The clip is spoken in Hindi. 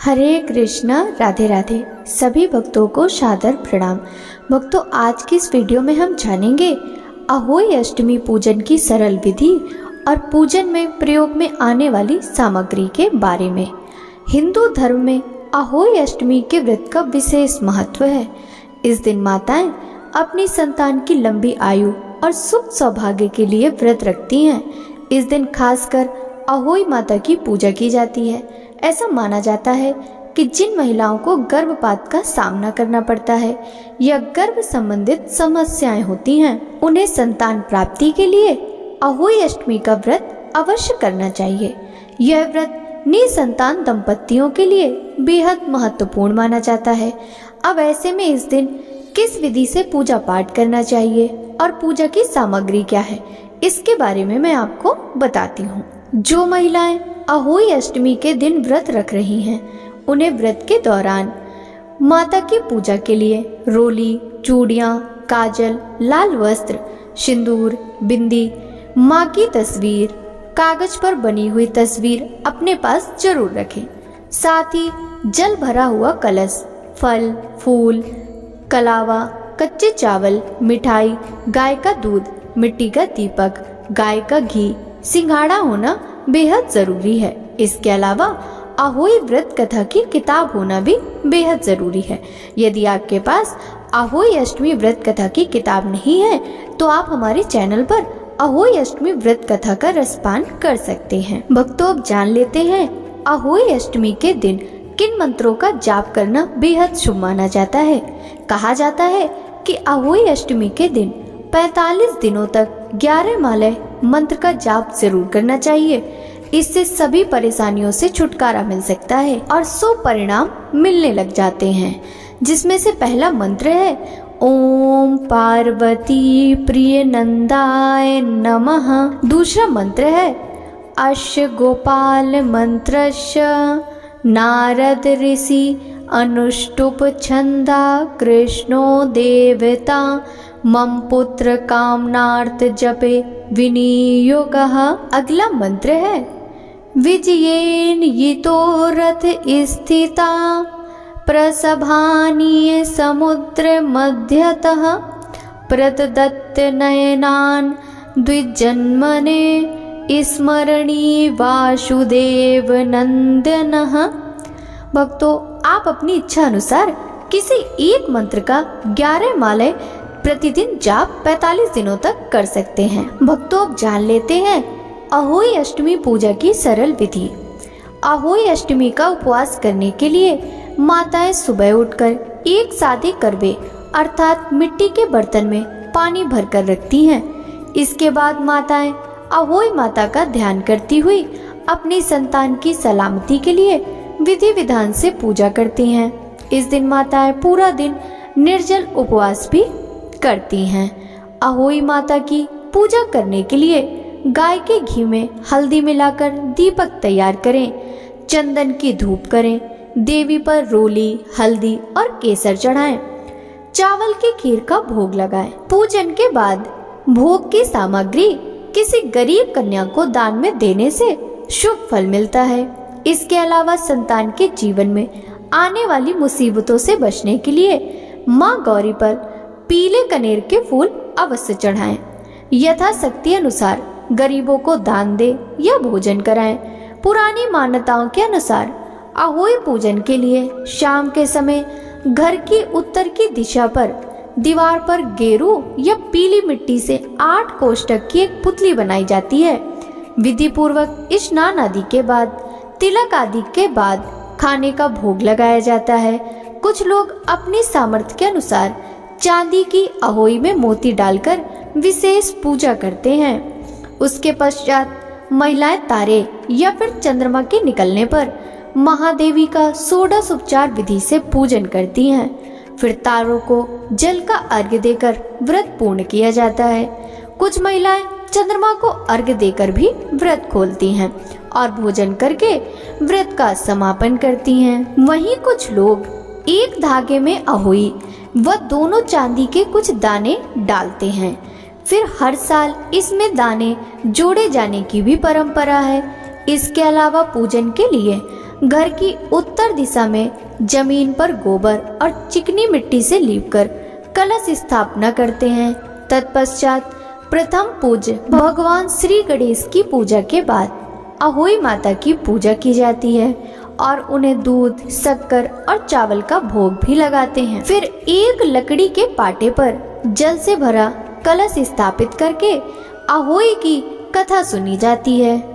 हरे कृष्णा, राधे राधे। सभी भक्तों को सादर प्रणाम। भक्तों, आज की इस वीडियो में हम जानेंगे अहोई अष्टमी पूजन की सरल विधि और पूजन में प्रयोग में आने वाली सामग्री के बारे में। हिंदू धर्म में अहोई अष्टमी के व्रत का विशेष महत्व है। इस दिन माताएं अपनी संतान की लंबी आयु और सुख सौभाग्य के लिए व्रत रखती हैं। इस दिन खासकर अहोई माता की पूजा की जाती है। ऐसा माना जाता है कि जिन महिलाओं को गर्भपात का सामना करना पड़ता है या गर्भ संबंधित समस्याएं होती हैं, उन्हें संतान प्राप्ति के लिए अहोई अष्टमी का व्रत अवश्य करना चाहिए। यह व्रत निसंतान दंपतियों के लिए बेहद महत्वपूर्ण माना जाता है। अब ऐसे में इस दिन किस विधि से पूजा पाठ करना चाहिए और पूजा की सामग्री क्या है, इसके बारे में मैं आपको बताती हूँ। जो महिलाएं अहोई अष्टमी के दिन व्रत रख रही हैं, उन्हें व्रत के दौरान माता की पूजा के लिए रोली, चूड़ियाँ, काजल, लाल वस्त्र, सिंदूर, बिंदी, माँ की तस्वीर, कागज पर बनी हुई तस्वीर अपने पास जरूर रखें। साथ ही जल भरा हुआ कलश, फल, फूल, कलावा, कच्चे चावल, मिठाई, गाय का दूध, मिट्टी का दीपक, गाय का घी, सिंघाड़ा होना बेहद जरूरी है। इसके अलावा अहोई व्रत कथा की किताब होना भी बेहद जरूरी है। यदि आपके पास अहोई अष्टमी व्रत कथा की किताब नहीं है तो आप हमारे चैनल पर अहोई अष्टमी व्रत कथा का रसपान कर सकते हैं। भक्तों, अब जान लेते हैं अहोई अष्टमी के दिन किन मंत्रों का जाप करना बेहद शुभ माना जाता है। कहा जाता है कि अहोई अष्टमी के दिन 45 दिनों तक 11 माले मंत्र का जाप जरूर करना चाहिए। इससे सभी परेशानियों से छुटकारा मिल सकता है और शुभ परिणाम मिलने लग जाते हैं। जिसमें से पहला मंत्र है ओम पार्वती प्रिय नंदाय नमः। दूसरा मंत्र है अश गोपाल मंत्रस्य नारद ऋषि अनुष्टुप छंदा कृष्णो देवता मम पुत्र कामनार्थ जपे विनियोगः। अगला मंत्र है विजयेन यितो रथ स्थिता प्रसभानीय समुद्र मध्यतः प्रदत्त नयनान द्विजन्मने स्मरणी वासुदेव नंदनः। भक्तों, आप अपनी इच्छा अनुसार किसी एक मंत्र का 11 माले प्रतिदिन जाप 45 दिनों तक कर सकते हैं। भक्तों, अब जान लेते हैं अहोई अष्टमी पूजा की सरल विधि। अहोई अष्टमी का उपवास करने के लिए माताएं सुबह उठकर एक सादे करवे अर्थात मिट्टी के बर्तन में पानी भरकर रखती हैं। इसके बाद माताएं अहोई माता का ध्यान करती हुई अपनी संतान की सलामती के लिए विधि विधान से पूजा करती हैं। इस दिन माताएं पूरा दिन निर्जल उपवास भी करती हैं। अहोई माता की पूजा करने के लिए गाय के घी में हल्दी मिलाकर दीपक तैयार करें, चंदन की धूप करें, देवी पर रोली, हल्दी और केसर चढ़ाएं, चावल की खीर का भोग लगाएं। पूजन के बाद भोग की सामग्री किसी गरीब कन्या को दान में देने से शुभ फल मिलता है। इसके अलावा संतान के जीवन में आने वाली मुसीबतों से बचने के लिए माँ गौरी पर पीले कनेर के फूल अवश्य चढ़ाएं। यथाशक्ति अनुसार गरीबों को दान दे या भोजन कराएं। पुरानी मान्यताओं के अनुसार अहोई पूजन के लिए शाम के समय घर की उत्तर की दिशा पर दीवार पर गेरू या पीली मिट्टी से 8 कोष्ठक की एक पुतली बनाई जाती है। विधि पूर्वक स्नान आदि के बाद, तिलक आदि के बाद खाने का भोग लगाया जाता है। कुछ लोग अपनी सामर्थ्य के अनुसार चांदी की अहोई में मोती डालकर विशेष पूजा करते हैं। उसके पश्चात महिलाएं तारे या फिर चंद्रमा के निकलने पर महादेवी का षोडशोपचार विधि से पूजन करती हैं। फिर तारों को जल का अर्घ्य देकर व्रत पूर्ण किया जाता है। कुछ महिलाएं चंद्रमा को अर्घ्य देकर भी व्रत खोलती हैं और भोजन करके व्रत का समापन करती हैं। वहीं कुछ लोग एक धागे में अहोई व दोनों चांदी के कुछ दाने डालते हैं। फिर हर साल इसमें दाने जोड़े जाने की भी परंपरा है। इसके अलावा पूजन के लिए घर की उत्तर दिशा में जमीन पर गोबर और चिकनी मिट्टी से लीपकर कलश स्थापना करते हैं। तत्पश्चात प्रथम पूज्य भगवान श्री गणेश की पूजा के बाद अहोई माता की पूजा की जाती है और उन्हें दूध, शक्कर और चावल का भोग भी लगाते हैं। फिर एक लकड़ी के पाटे पर जल से भरा कलश स्थापित करके अहोई की कथा सुनी जाती है।